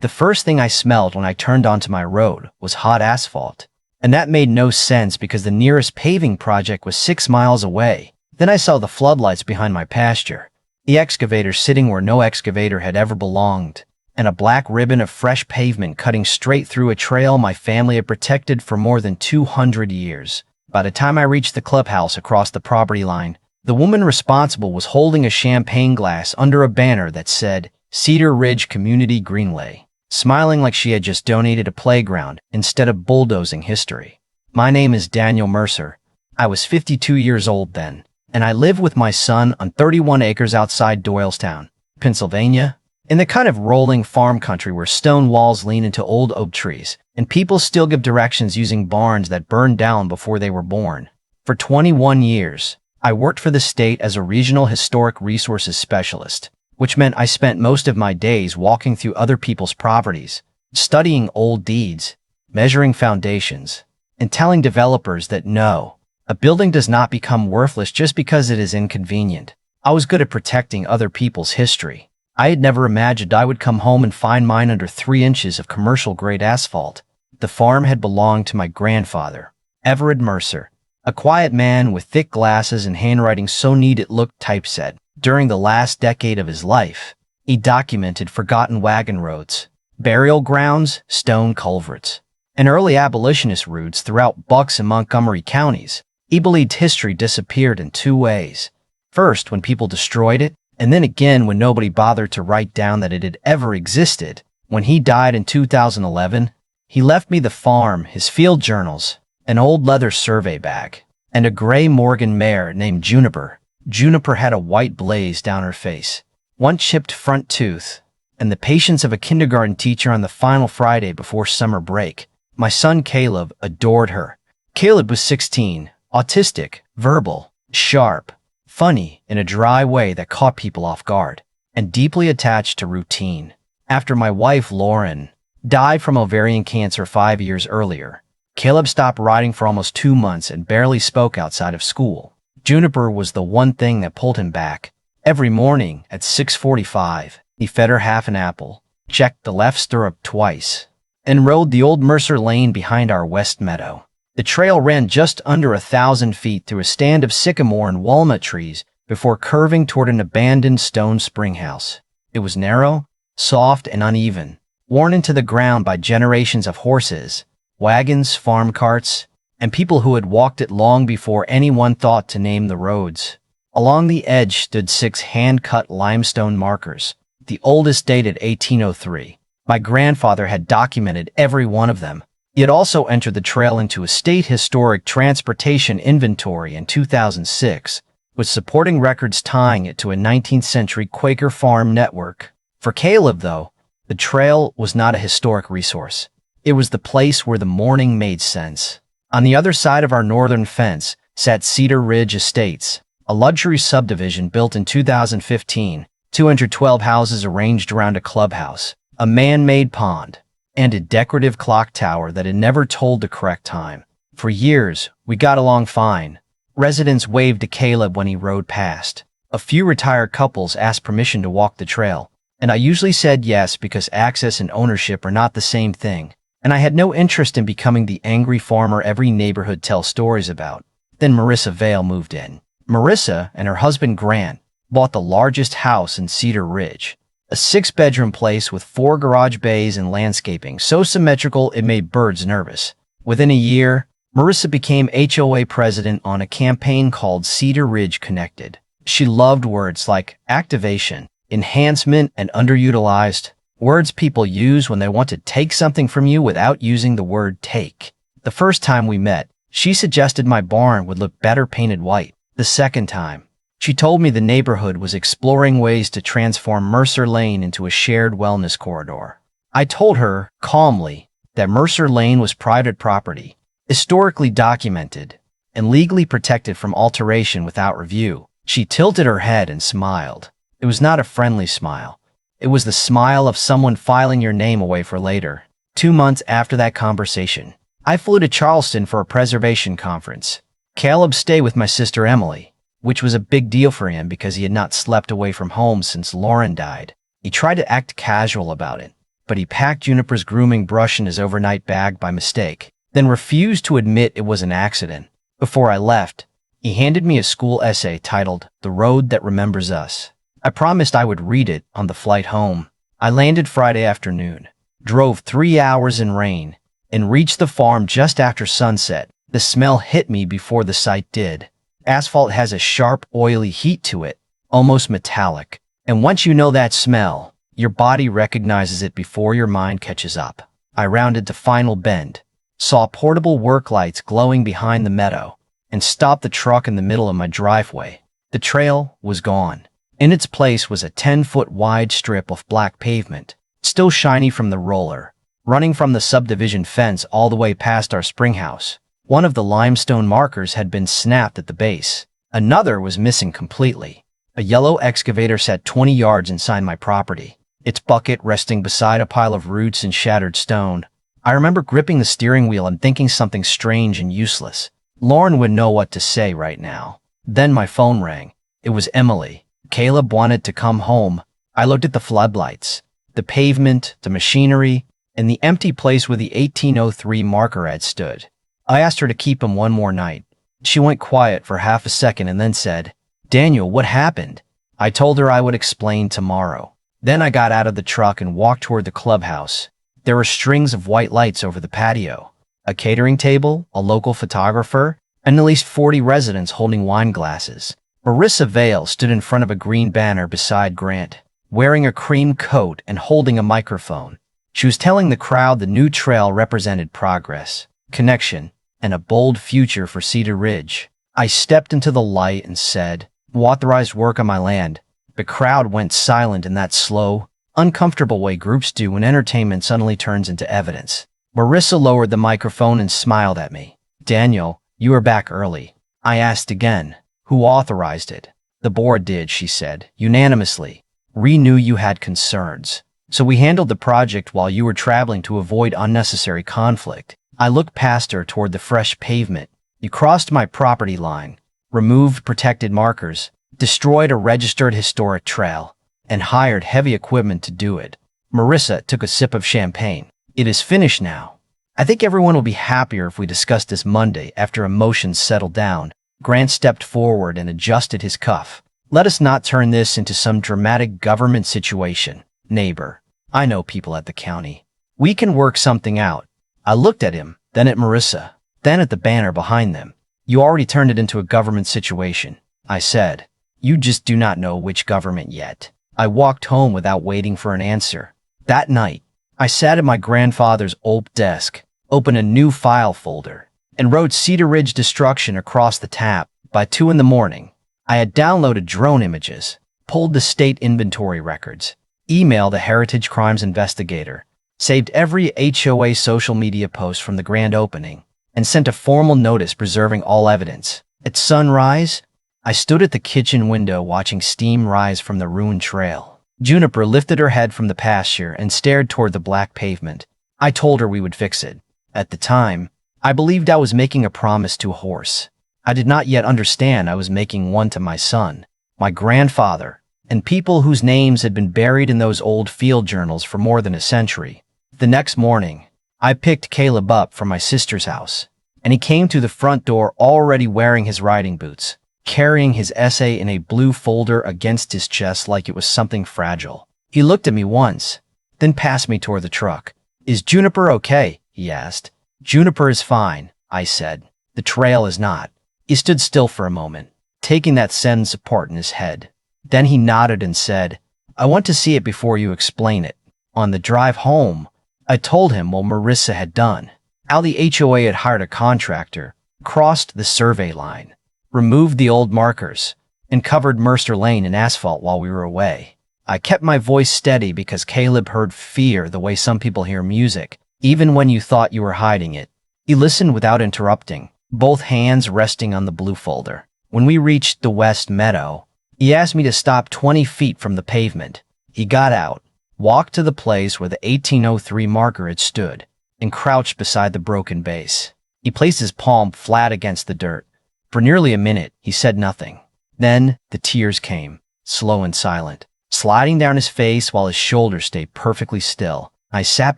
The first thing I smelled when I turned onto my road was hot asphalt. And that made no sense because the nearest paving project was 6 miles away. Then I saw the floodlights behind my pasture, the excavator sitting where no excavator had ever belonged, and a black ribbon of fresh pavement cutting straight through a trail my family had protected for more than 200 years. By the time I reached the clubhouse across the property line, the woman responsible was holding a champagne glass under a banner that said, Cedar Ridge Community Greenway, smiling like she had just donated a playground instead of bulldozing history. My name is Daniel Mercer. I was 52 years old then, and I live with my son on 31 acres outside Doylestown, Pennsylvania, in the kind of rolling farm country where stone walls lean into old oak trees, and people still give directions using barns that burned down before they were born. For 21 years, I worked for the state as a regional historic resources specialist, which meant I spent most of my days walking through other people's properties, studying old deeds, measuring foundations, and telling developers that no, a building does not become worthless just because it is inconvenient. I was good at protecting other people's history. I had never imagined I would come home and find mine under 3 inches of commercial-grade asphalt. The farm had belonged to my grandfather, Everett Mercer, a quiet man with thick glasses and handwriting so neat it looked typeset. During the last decade of his life, he documented forgotten wagon roads, burial grounds, stone culverts, and early abolitionist routes throughout Bucks and Montgomery counties. He believed history disappeared in 2 ways. First, when people destroyed it, and then again when nobody bothered to write down that it had ever existed. When he died in 2011, he left me the farm, his field journals, an old leather survey bag, and a gray Morgan mare named Juniper. Juniper had a white blaze down her face, one chipped front tooth, and the patience of a kindergarten teacher on the final Friday before summer break. My son Caleb adored her. Caleb was 16, autistic, verbal, sharp, funny in a dry way that caught people off guard, and deeply attached to routine. After my wife Lauren died from ovarian cancer 5 years earlier, Caleb stopped riding for almost 2 months and barely spoke outside of school. Juniper was the one thing that pulled him back. Every morning at 6:45, he fed her half an apple, checked the left stirrup twice, and rode the old Mercer Lane behind our west meadow. The trail ran just under 1,000 feet through a stand of sycamore and walnut trees before curving toward an abandoned stone spring house. It was narrow, soft, and uneven, worn into the ground by generations of horses, wagons, farm carts, and people who had walked it long before anyone thought to name the roads. Along the edge stood 6 hand-cut limestone markers, the oldest dated 1803. My grandfather had documented every one of them. He had also entered the trail into a state historic transportation inventory in 2006, with supporting records tying it to a 19th century Quaker farm network. For Caleb, though, the trail was not a historic resource. It was the place where the morning made sense. On the other side of our northern fence sat Cedar Ridge Estates, a luxury subdivision built in 2015, 212 houses arranged around a clubhouse, a man-made pond, and a decorative clock tower that had never told the correct time. For years, we got along fine. Residents waved to Caleb when he rode past. A few retired couples asked permission to walk the trail, and I usually said yes because access and ownership are not the same thing, and I had no interest in becoming the angry farmer every neighborhood tells stories about. Then Marissa Vale moved in. Marissa and her husband Grant bought the largest house in Cedar Ridge, a 6-bedroom place with 4 garage bays and landscaping so symmetrical it made birds nervous. Within a year, Marissa became HOA president on a campaign called Cedar Ridge Connected. She loved words like activation, enhancement, and underutilized, words people use when they want to take something from you without using the word take. The first time we met, she suggested my barn would look better painted white. The second time, she told me the neighborhood was exploring ways to transform Mercer Lane into a shared wellness corridor. I told her, calmly, that Mercer Lane was private property, historically documented, and legally protected from alteration without review. She tilted her head and smiled. It was not a friendly smile. It was the smile of someone filing your name away for later. 2 months after that conversation, I flew to Charleston for a preservation conference. Caleb stayed with my sister Emily, which was a big deal for him because he had not slept away from home since Lauren died. He tried to act casual about it, but he packed Juniper's grooming brush in his overnight bag by mistake, then refused to admit it was an accident. Before I left, he handed me a school essay titled The Road That Remembers Us. I promised I would read it on the flight home. I landed Friday afternoon, drove 3 hours in rain, and reached the farm just after sunset. The smell hit me before the sight did. Asphalt has a sharp, oily heat to it, almost metallic. And once you know that smell, your body recognizes it before your mind catches up. I rounded to Final Bend, saw portable work lights glowing behind the meadow, and stopped the truck in the middle of my driveway. The trail was gone. In its place was a 10-foot wide strip of black pavement, still shiny from the roller, running from the subdivision fence all the way past our spring house. One of the limestone markers had been snapped at the base. Another was missing completely. A yellow excavator sat 20 yards inside my property, its bucket resting beside a pile of roots and shattered stone. I remember gripping the steering wheel and thinking something strange and useless. Lauren would know what to say right now. Then my phone rang. It was Emily. Caleb wanted to come home. I looked at the floodlights, the pavement, the machinery, and the empty place where the 1803 marker had stood. I asked her to keep him one more night. She went quiet for half a second and then said, "Daniel, what happened?" I told her I would explain tomorrow. Then I got out of the truck and walked toward the clubhouse. There were strings of white lights over the patio, a catering table, a local photographer, and at least 40 residents holding wine glasses. Marissa Vale stood in front of a green banner beside Grant, wearing a cream coat and holding a microphone. She was telling the crowd the new trail represented progress, connection, and a bold future for Cedar Ridge. I stepped into the light and said, "Authorized work on my land." The crowd went silent in that slow, uncomfortable way groups do when entertainment suddenly turns into evidence. Marissa lowered the microphone and smiled at me. "Daniel, you are back early." I asked again, "Who authorized it?" "The board did," she said, "unanimously. We knew you had concerns, so we handled the project while you were traveling to avoid unnecessary conflict." I looked past her toward the fresh pavement. "You crossed my property line, removed protected markers, destroyed a registered historic trail, and hired heavy equipment to do it." Marissa took a sip of champagne. "It is finished now. I think everyone will be happier if we discuss this Monday after emotions settle down." Grant stepped forward and adjusted his cuff. "Let us not turn this into some dramatic government situation, neighbor. I know people at the county. We can work something out." I looked at him, then at Marissa, then at the banner behind them. "You already turned it into a government situation," I said. "You just do not know which government yet." I walked home without waiting for an answer. That night, I sat at my grandfather's old desk, opened a new file folder, and wrote Cedar Ridge destruction across the tab. By 2 in the morning, I had downloaded drone images, pulled the state inventory records, emailed the Heritage Crimes investigator, saved every HOA social media post from the grand opening, and sent a formal notice preserving all evidence. At sunrise, I stood at the kitchen window watching steam rise from the ruined trail. Juniper lifted her head from the pasture and stared toward the black pavement. I told her we would fix it. At the time, I believed I was making a promise to a horse. I did not yet understand I was making one to my son, my grandfather, and people whose names had been buried in those old field journals for more than a century. The next morning, I picked Caleb up from my sister's house, and he came to the front door already wearing his riding boots, carrying his essay in a blue folder against his chest like it was something fragile. He looked at me once, then passed me toward the truck. "Is Juniper okay?" he asked. "Juniper is fine," I said. "The trail is not." He stood still for a moment, taking that sentence apart in his head. Then he nodded and said, "I want to see it before you explain it." On the drive home, I told him what Marissa had done, how the HOA had hired a contractor, crossed the survey line, removed the old markers, and covered Mercer Lane in asphalt while we were away. I kept my voice steady because Caleb heard fear the way some people hear music, even when you thought you were hiding it. He listened without interrupting, both hands resting on the blue folder. When we reached the West Meadow, he asked me to stop 20 feet from the pavement. He got out, walked to the place where the 1803 marker had stood, and crouched beside the broken base. He placed his palm flat against the dirt. For nearly a minute, he said nothing. Then the tears came, slow and silent, sliding down his face while his shoulders stayed perfectly still. I sat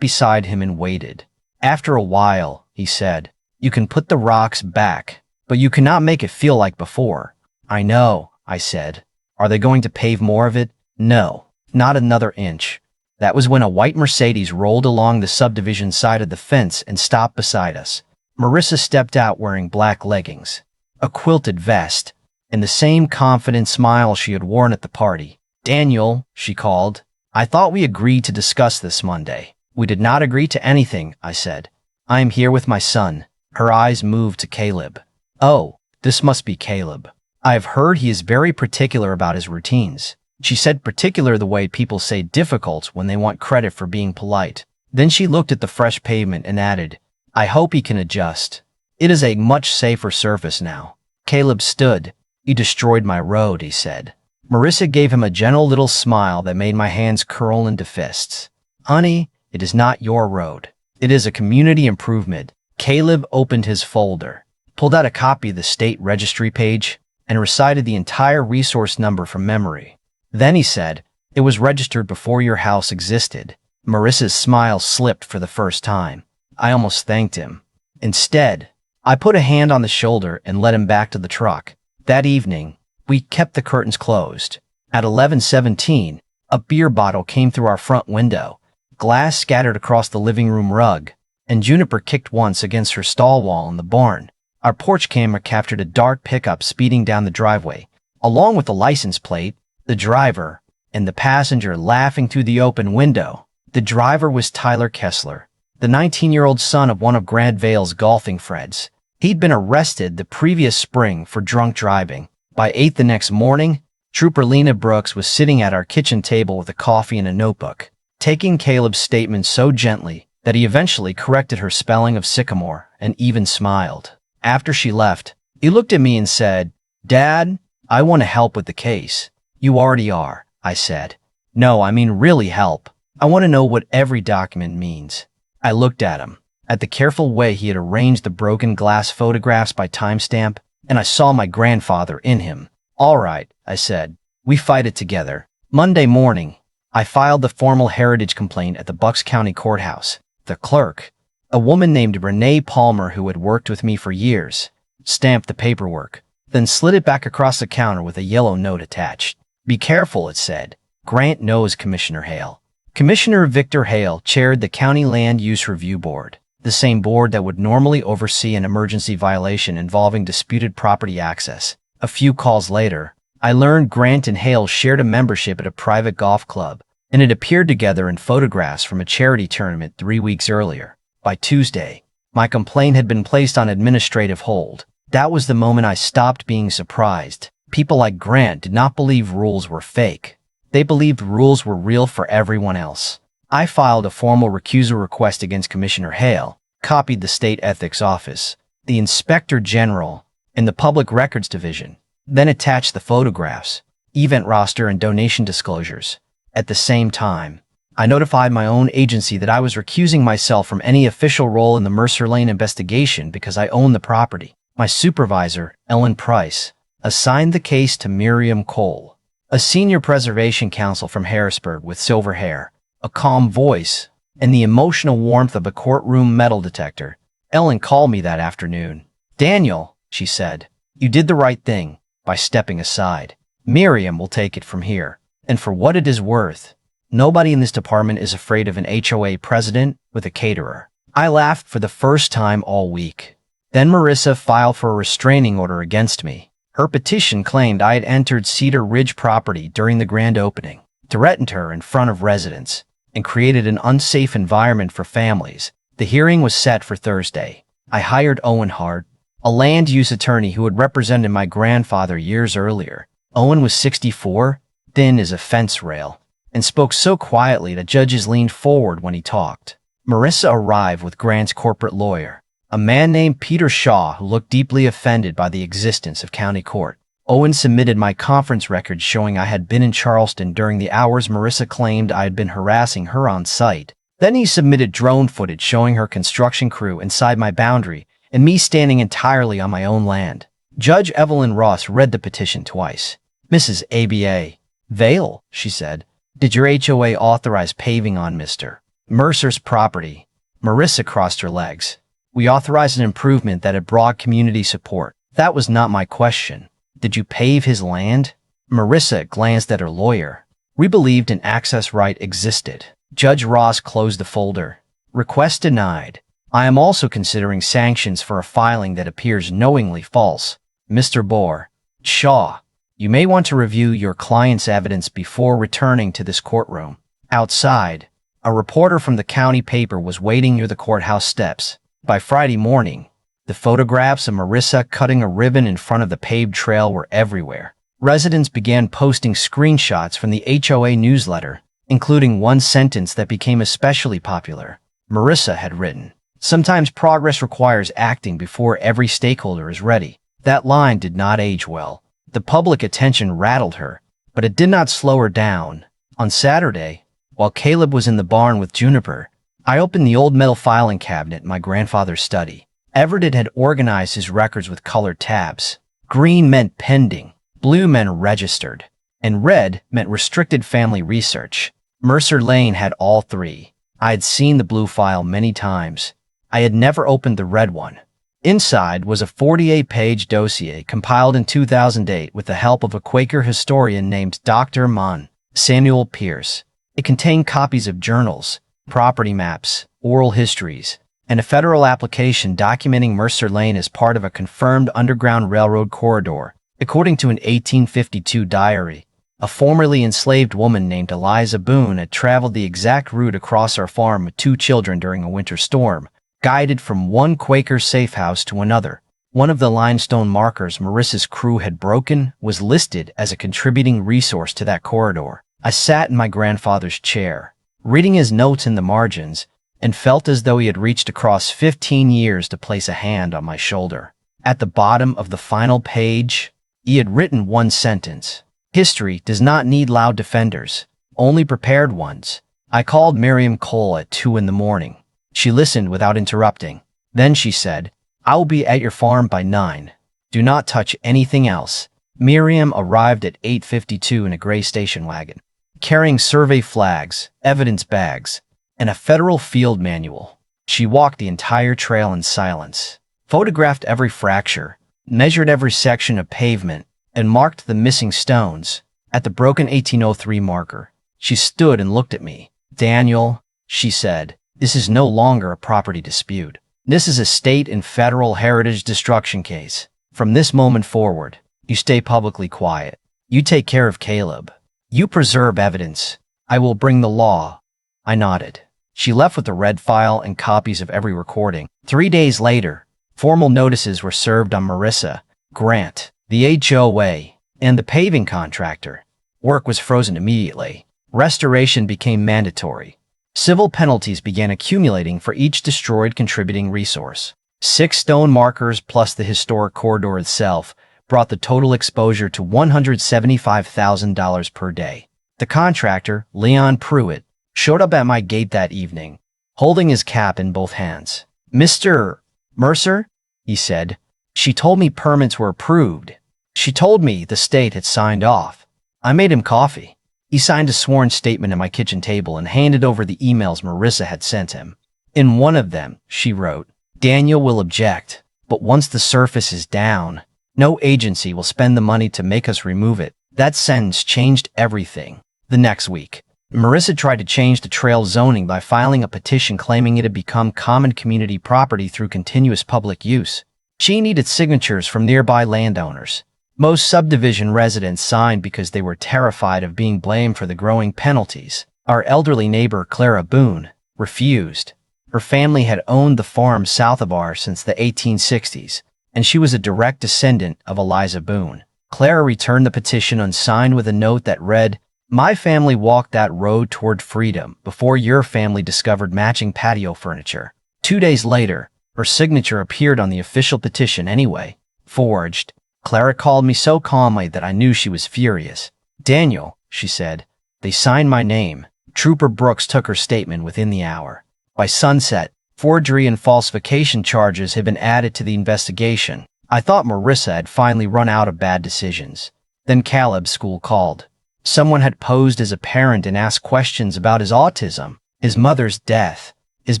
beside him and waited. After a while, he said, "You can put the rocks back, but you cannot make it feel like before." "I know," I said. "Are they going to pave more of it?" "No, not another inch." That was when a white Mercedes rolled along the subdivision side of the fence and stopped beside us. Marissa stepped out wearing black leggings, a quilted vest, and the same confident smile she had worn at the party. "Daniel," she called. "I thought we agreed to discuss this Monday." "We did not agree to anything," I said. "I am here with my son." Her eyes moved to Caleb. "Oh, this must be Caleb. I have heard he is very particular about his routines." She said particular the way people say difficult when they want credit for being polite. Then she looked at the fresh pavement and added, "I hope he can adjust. It is a much safer surface now." Caleb stood. "You destroyed my road," he said. Marissa gave him a gentle little smile that made my hands curl into fists. "Honey, it is not your road. It is a community improvement." Caleb opened his folder, pulled out a copy of the state registry page, and recited the entire resource number from memory. Then he said, "It was registered before your house existed." Marissa's smile slipped for the first time. I almost thanked him. Instead, I put a hand on the shoulder and led him back to the truck. That evening, we kept the curtains closed. At 11:17, a beer bottle came through our front window, glass scattered across the living room rug, and Juniper kicked once against her stall wall in the barn. Our porch camera captured a dark pickup speeding down the driveway, along with the license plate, the driver, and the passenger laughing through the open window. The driver was Tyler Kessler, the 19-year-old son of one of Grand Vale's golfing friends. He'd been arrested the previous spring for drunk driving. By 8 the next morning, Trooper Lena Brooks was sitting at our kitchen table with a coffee and a notebook, taking Caleb's statement so gently that he eventually corrected her spelling of sycamore and even smiled. After she left, he looked at me and said, "Dad, I want to help with the case." "You already are," I said. "No, I mean really help. I want to know what every document means." I looked at him, at the careful way he had arranged the broken glass photographs by timestamp, and I saw my grandfather in him. "All right," I said. "We fight it together." Monday morning, I filed the formal heritage complaint at the Bucks County Courthouse. The clerk, a woman named Renee Palmer who had worked with me for years, stamped the paperwork, then slid it back across the counter with a yellow note attached. "Be careful," it said. "Grant knows Commissioner Hale." Commissioner Victor Hale chaired the County Land Use Review Board, the same board that would normally oversee an emergency violation involving disputed property access. A few calls later, I learned Grant and Hale shared a membership at a private golf club, and had appeared together in photographs from a charity tournament 3 weeks earlier. By Tuesday, my complaint had been placed on administrative hold. That was the moment I stopped being surprised. People like Grant did not believe rules were fake. They believed rules were real for everyone else. I filed a formal recusal request against Commissioner Hale, copied the State Ethics Office, the Inspector General, and the Public Records Division, then attached the photographs, event roster, and donation disclosures. At the same time, I notified my own agency that I was recusing myself from any official role in the Mercer Lane investigation because I own the property. My supervisor, Ellen Price, assigned the case to Miriam Cole, a senior preservation counsel from Harrisburg with silver hair, a calm voice, and the emotional warmth of a courtroom metal detector. Ellen called me that afternoon. "Daniel," she said, "you did the right thing by stepping aside. Miriam will take it from here. And for what it is worth, nobody in this department is afraid of an HOA president with a caterer." I laughed for the first time all week. Then Marissa filed for a restraining order against me. Her petition claimed I had entered Cedar Ridge property during the grand opening, threatened her in front of residents, and created an unsafe environment for families. The hearing was set for Thursday. I hired Owen Hart, a land use attorney who had represented my grandfather years earlier. Owen was 64, thin as a fence rail, and spoke so quietly that judges leaned forward when he talked. Marissa arrived with Grant's corporate lawyer, a man named Peter Shaw, who looked deeply offended by the existence of county court. Owen submitted my conference records showing I had been in Charleston during the hours Marissa claimed I had been harassing her on site. Then he submitted drone footage showing her construction crew inside my boundary and me standing entirely on my own land. Judge Evelyn Ross read the petition twice. "Mrs. ABA Vale," she said, "did your HOA authorize paving on Mr. Mercer's property. Marissa crossed her legs. We authorized an improvement that had broad community support. That was not my question. Did you pave his land? Marissa glanced at her lawyer. We believed an access right existed. Judge Ross closed the folder. Request denied. I am also considering sanctions for a filing that appears knowingly false. Mr. Bohr. Shaw. You may want to review your client's evidence before returning to this courtroom. Outside, a reporter from the county paper was waiting near the courthouse steps. By Friday morning, the photographs of Marissa cutting a ribbon in front of the paved trail were everywhere. Residents began posting screenshots from the HOA newsletter, including one sentence that became especially popular. Marissa had written, "Sometimes progress requires acting before every stakeholder is ready." That line did not age well. The public attention rattled her, but it did not slow her down. On Saturday, while Caleb was in the barn with Juniper, I opened the old metal filing cabinet in my grandfather's study. Everett had organized his records with colored tabs. Green meant pending, blue meant registered, and red meant restricted family research. Mercer Lane had all three. I had seen the blue file many times. I had never opened the red one. Inside was a 48-page dossier compiled in 2008 with the help of a Quaker historian named Dr. Mon Samuel Pierce. It contained copies of journals, property maps, oral histories, and a federal application documenting Mercer Lane as part of a confirmed Underground Railroad corridor. According to an 1852 diary, a formerly enslaved woman named Eliza Boone had traveled the exact route across our farm with 2 children during a winter storm, guided from one Quaker safe house to another. One of the limestone markers Marissa's crew had broken was listed as a contributing resource to that corridor. I sat in my grandfather's chair, reading his notes in the margins, and felt as though he had reached across 15 years to place a hand on my shoulder. At the bottom of the final page, he had written one sentence. History does not need loud defenders, only prepared ones. I called Miriam Cole at 2 in the morning. She listened without interrupting. Then she said, "I will be at your farm by 9. Do not touch anything else." Miriam arrived at 8:52 in a gray station wagon, carrying survey flags, evidence bags, and a federal field manual. She walked the entire trail in silence, photographed every fracture, measured every section of pavement, and marked the missing stones. At the broken 1803 marker, she stood and looked at me. "Daniel," she said, "this is no longer a property dispute. This is a state and federal heritage destruction case. From this moment forward, you stay publicly quiet. You take care of Caleb. You preserve evidence. I will bring the law." I nodded. She left with the red file and copies of every recording. 3 days later, formal notices were served on Marissa, Grant, the HOA, and the paving contractor. Work was frozen immediately. Restoration became mandatory. Civil penalties began accumulating for each destroyed contributing resource. 6 stone markers plus the historic corridor itself brought the total exposure to $175,000 per day. The contractor, Leon Pruitt, showed up at my gate that evening, holding his cap in both hands. "Mr. Mercer," he said, "she told me permits were approved. She told me the state had signed off." I made him coffee. He signed a sworn statement at my kitchen table and handed over the emails Marissa had sent him. In one of them, she wrote, "Daniel will object, but once the surface is down, no agency will spend the money to make us remove it." That sentence changed everything. The next week, Marissa tried to change the trail zoning by filing a petition claiming it had become common community property through continuous public use. She needed signatures from nearby landowners. Most subdivision residents signed because they were terrified of being blamed for the growing penalties. Our elderly neighbor, Clara Boone, refused. Her family had owned the farm south of ours since the 1860s, and she was a direct descendant of Eliza Boone. Clara returned the petition unsigned with a note that read, "My family walked that road toward freedom before your family discovered matching patio furniture." 2 days later, her signature appeared on the official petition anyway, forged. Clara called me so calmly that I knew she was furious. "Daniel," she said, "they signed my name." Trooper Brooks took her statement within the hour. By sunset, forgery and falsification charges had been added to the investigation. I thought Marissa had finally run out of bad decisions. Then Caleb's school called. Someone had posed as a parent and asked questions about his autism. his mother's death, his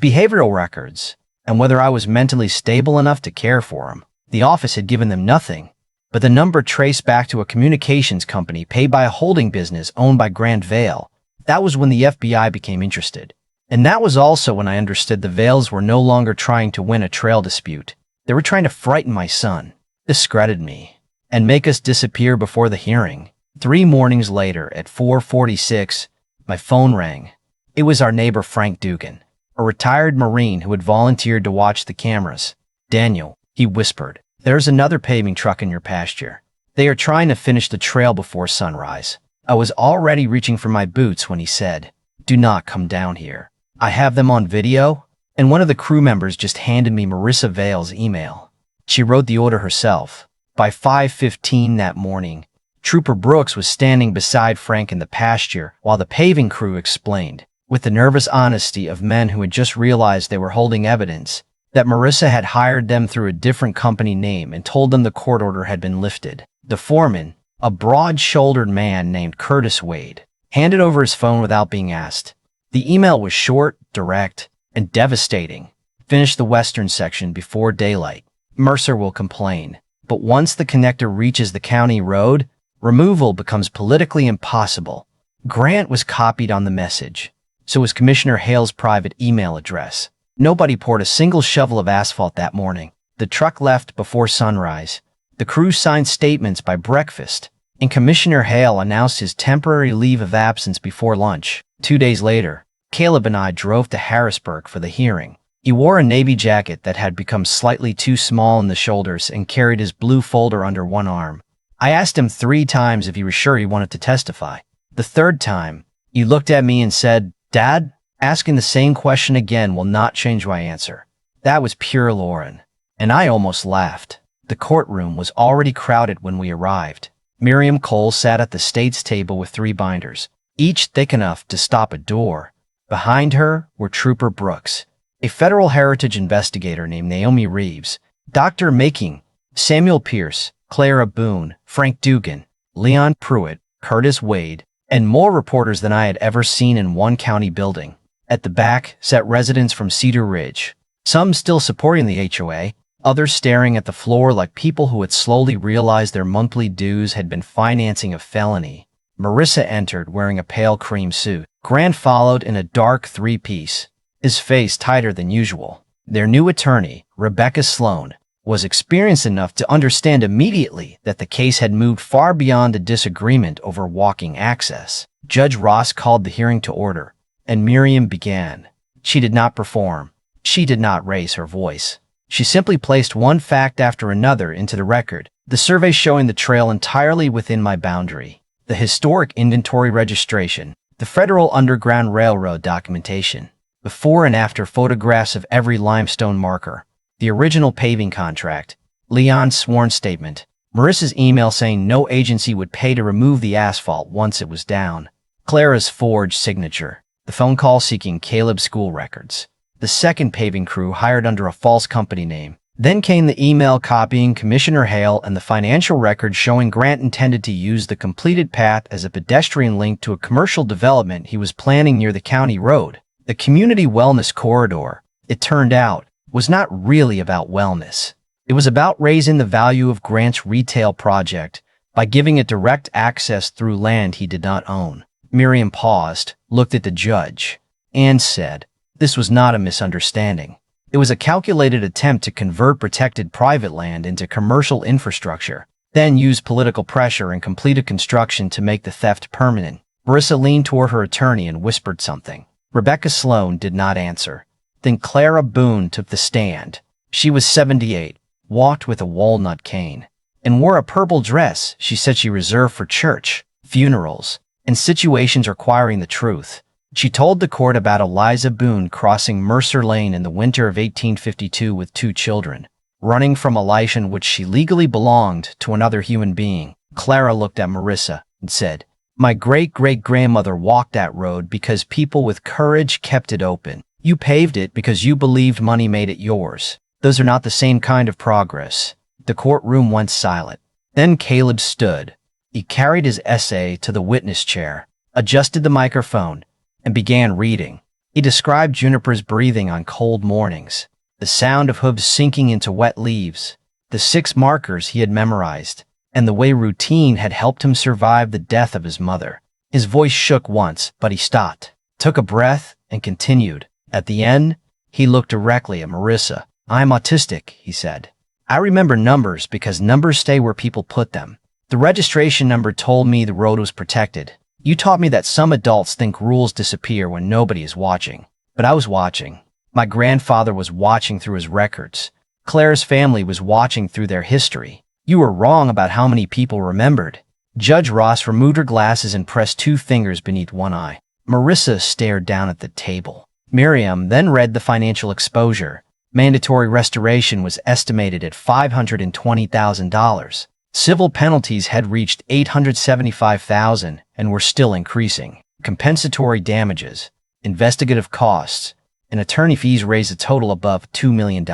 behavioral records, and whether I was mentally stable enough to care for him. The office had given them nothing, but the number traced back to a communications company paid by a holding business owned by Grand Vale. That was when the FBI became interested. And that was also when I understood the Vales were no longer trying to win a trail dispute. They were trying to frighten my son, discredit me, and make us disappear before the hearing. 3 mornings later, at 4:46, my phone rang. It was our neighbor Frank Dugan, a retired Marine who had volunteered to watch the cameras. "Daniel," he whispered, "there's another paving truck in your pasture. They are trying to finish the trail before sunrise." I was already reaching for my boots when he said, "Do not come down here. I have them on video." And one of the crew members just handed me Marissa Vale's email. She wrote the order herself. By 5:15 that morning, Trooper Brooks was standing beside Frank in the pasture while the paving crew explained, with the nervous honesty of men who had just realized they were holding evidence, that Marissa had hired them through a different company name and told them the court order had been lifted. The foreman, a broad-shouldered man named Curtis Wade, handed over his phone without being asked. The email was short, direct, and devastating. "Finish the western section before daylight. Mercer will complain. But once the connector reaches the county road, removal becomes politically impossible." Grant was copied on the message. So was Commissioner Hale's private email address. Nobody poured a single shovel of asphalt that morning. The truck left before sunrise. The crew signed statements by breakfast, and Commissioner Hale announced his temporary leave of absence before lunch. 2 days later, Caleb and I drove to Harrisburg for the hearing. He wore a navy jacket that had become slightly too small in the shoulders and carried his blue folder under one arm. I asked him 3 times if he was sure he wanted to testify. The 3rd time, he looked at me and said, "Dad, asking the same question again will not change my answer." That was pure Lauren. And I almost laughed. The courtroom was already crowded when we arrived. Miriam Cole sat at the state's table with 3 binders, each thick enough to stop a door. Behind her were Trooper Brooks, a federal heritage investigator named Naomi Reeves, Dr. Making, Samuel Pierce, Clara Boone, Frank Dugan, Leon Pruitt, Curtis Wade, and more reporters than I had ever seen in one county building. At the back sat residents from Cedar Ridge, some still supporting the HOA, others staring at the floor like people who had slowly realized their monthly dues had been financing a felony. Marissa entered wearing a pale cream suit. Grant followed in a dark 3-piece, his face tighter than usual. Their new attorney, Rebecca Sloan, was experienced enough to understand immediately that the case had moved far beyond a disagreement over walking access. Judge Ross called the hearing to order, and Miriam began. She did not perform. She did not raise her voice. She simply placed one fact after another into the record, the survey showing the trail entirely within my boundary, the historic inventory registration, the Federal Underground Railroad documentation, before and after photographs of every limestone marker, the original paving contract, Leon's sworn statement, Marissa's email saying no agency would pay to remove the asphalt once it was down, Clara's forged signature, the phone call seeking Caleb's school records, the second paving crew hired under a false company name. Then came the email copying Commissioner Hale and the financial record showing Grant intended to use the completed path as a pedestrian link to a commercial development he was planning near the county road. The community wellness corridor, it turned out, was not really about wellness. It was about raising the value of Grant's retail project by giving it direct access through land he did not own. Miriam paused, looked at the judge, and said, "This was not a misunderstanding. It was a calculated attempt to convert protected private land into commercial infrastructure, then use political pressure and completed construction to make the theft permanent." Marissa leaned toward her attorney and whispered something. Rebecca Sloan did not answer. Then Clara Boone took the stand. She was 78, walked with a walnut cane, and wore a purple dress she said she reserved for church, funerals, and situations requiring the truth. She told the court about Eliza Boone crossing Mercer Lane in the winter of 1852 with 2 children, running from a life in which she legally belonged to another human being. Clara looked at Marissa and said, "My great-great-grandmother walked that road because people with courage kept it open. You paved it because you believed money made it yours. Those are not the same kind of progress." The courtroom went silent. Then Caleb stood. He carried his essay to the witness chair, adjusted the microphone, and began reading. He described Juniper's breathing on cold mornings, the sound of hooves sinking into wet leaves, the 6 markers he had memorized, and the way routine had helped him survive the death of his mother. His voice shook once, but he stopped, took a breath, and continued. At the end, he looked directly at Marissa. "I'm autistic," he said. "I remember numbers because numbers stay where people put them. The registration number told me the road was protected. You taught me that some adults think rules disappear when nobody is watching. But I was watching. My grandfather was watching through his records. Claire's family was watching through their history. You were wrong about how many people remembered." Judge Ross removed her glasses and pressed 2 fingers beneath one eye. Marissa stared down at the table. Miriam then read the financial exposure. Mandatory restoration was estimated at $520,000. Civil penalties had reached $875,000 and were still increasing. Compensatory damages, investigative costs, and attorney fees raised a total above $2 million.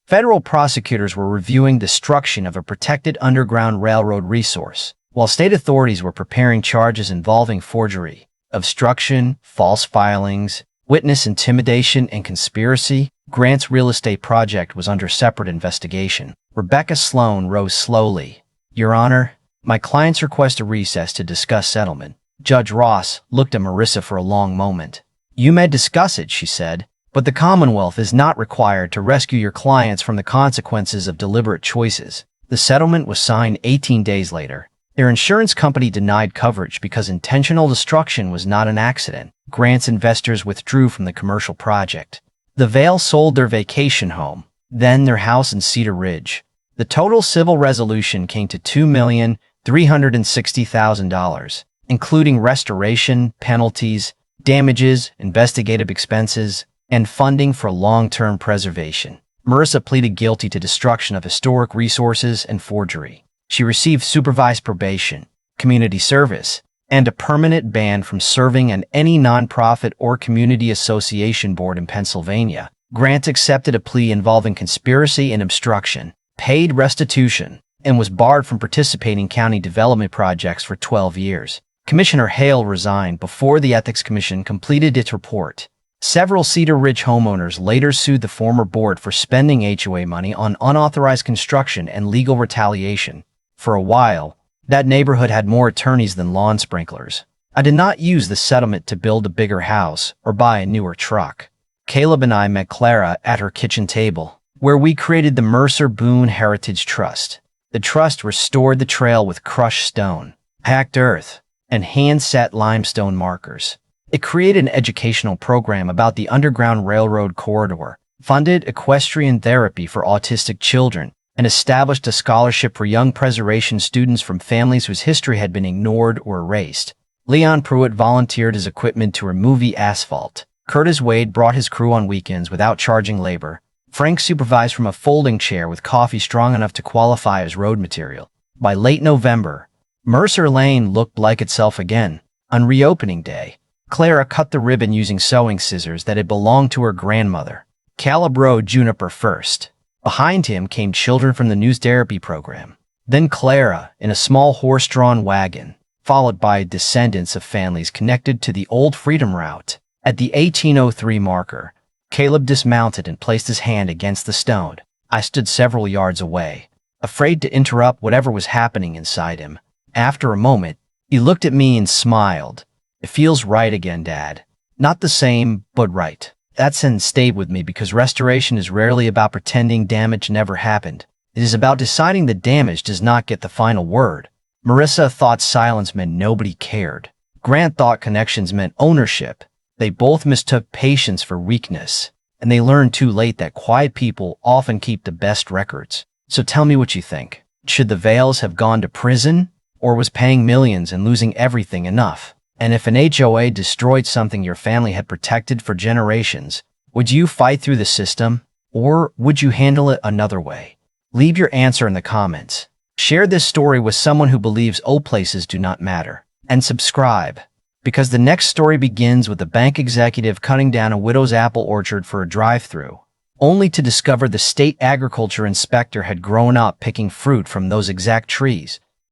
Federal prosecutors were reviewing destruction of a protected underground railroad resource, while state authorities were preparing charges involving forgery, obstruction, false filings, witness intimidation, and conspiracy. Grant's real estate project was under separate investigation. Rebecca Sloan rose slowly. "Your Honor, my clients request a recess to discuss settlement." Judge Ross looked at Marissa for a long moment. "You may discuss it," she said, "but the Commonwealth is not required to rescue your clients from the consequences of deliberate choices." The settlement was signed 18 days later. Their insurance company denied coverage because intentional destruction was not an accident. Grant's investors withdrew from the commercial project. The Vale sold their vacation home, then their house in Cedar Ridge. The total civil resolution came to $2,360,000, including restoration, penalties, damages, investigative expenses, and funding for long-term preservation. Marissa pleaded guilty to destruction of historic resources and forgery. She received supervised probation, community service, and a permanent ban from serving on any nonprofit or community association board in Pennsylvania. Grant accepted a plea involving conspiracy and obstruction, paid restitution, and was barred from participating in county development projects for 12 years. Commissioner Hale resigned before the Ethics Commission completed its report. Several Cedar Ridge homeowners later sued the former board for spending HOA money on unauthorized construction and legal retaliation. For a while, that neighborhood had more attorneys than lawn sprinklers. I did not use the settlement to build a bigger house or buy a newer truck. Caleb and I met Clara at her kitchen table, where we created the Mercer Boone Heritage Trust. The trust restored the trail with crushed stone, packed earth, and hand-set limestone markers. It created an educational program about the Underground Railroad corridor, funded equestrian therapy for autistic children, and established a scholarship for young preservation students from families whose history had been ignored or erased. Leon Pruitt volunteered his equipment to remove the asphalt. Curtis Wade brought his crew on weekends without charging labor. Frank supervised from a folding chair with coffee strong enough to qualify as road material. By late November, Mercer Lane looked like itself again. On reopening day, Clara cut the ribbon using sewing scissors that had belonged to her grandmother. Caleb rode Juniper first. Behind him came children from the news therapy program. Then Clara in a small horse-drawn wagon, followed by descendants of families connected to the old Freedom Route. At the 1803 marker, Caleb dismounted and placed his hand against the stone. I stood several yards away, afraid to interrupt whatever was happening inside him. After a moment, he looked at me and smiled. "It feels right again, Dad. Not the same, but right." That sentence stayed with me because restoration is rarely about pretending damage never happened. It is about deciding that damage does not get the final word. Marissa thought silence meant nobody cared. Grant thought connections meant ownership. They both mistook patience for weakness, and they learned too late that quiet people often keep the best records. So tell me what you think. Should the Vales have gone to prison, or was paying millions and losing everything enough? And if an HOA destroyed something your family had protected for generations, would you fight through the system, or would you handle it another way? Leave your answer in the comments. Share this story with someone who believes old places do not matter. And subscribe, because the next story begins with a bank executive cutting down a widow's apple orchard for a drive-through, only to discover the state agriculture inspector had grown up picking fruit from those exact trees.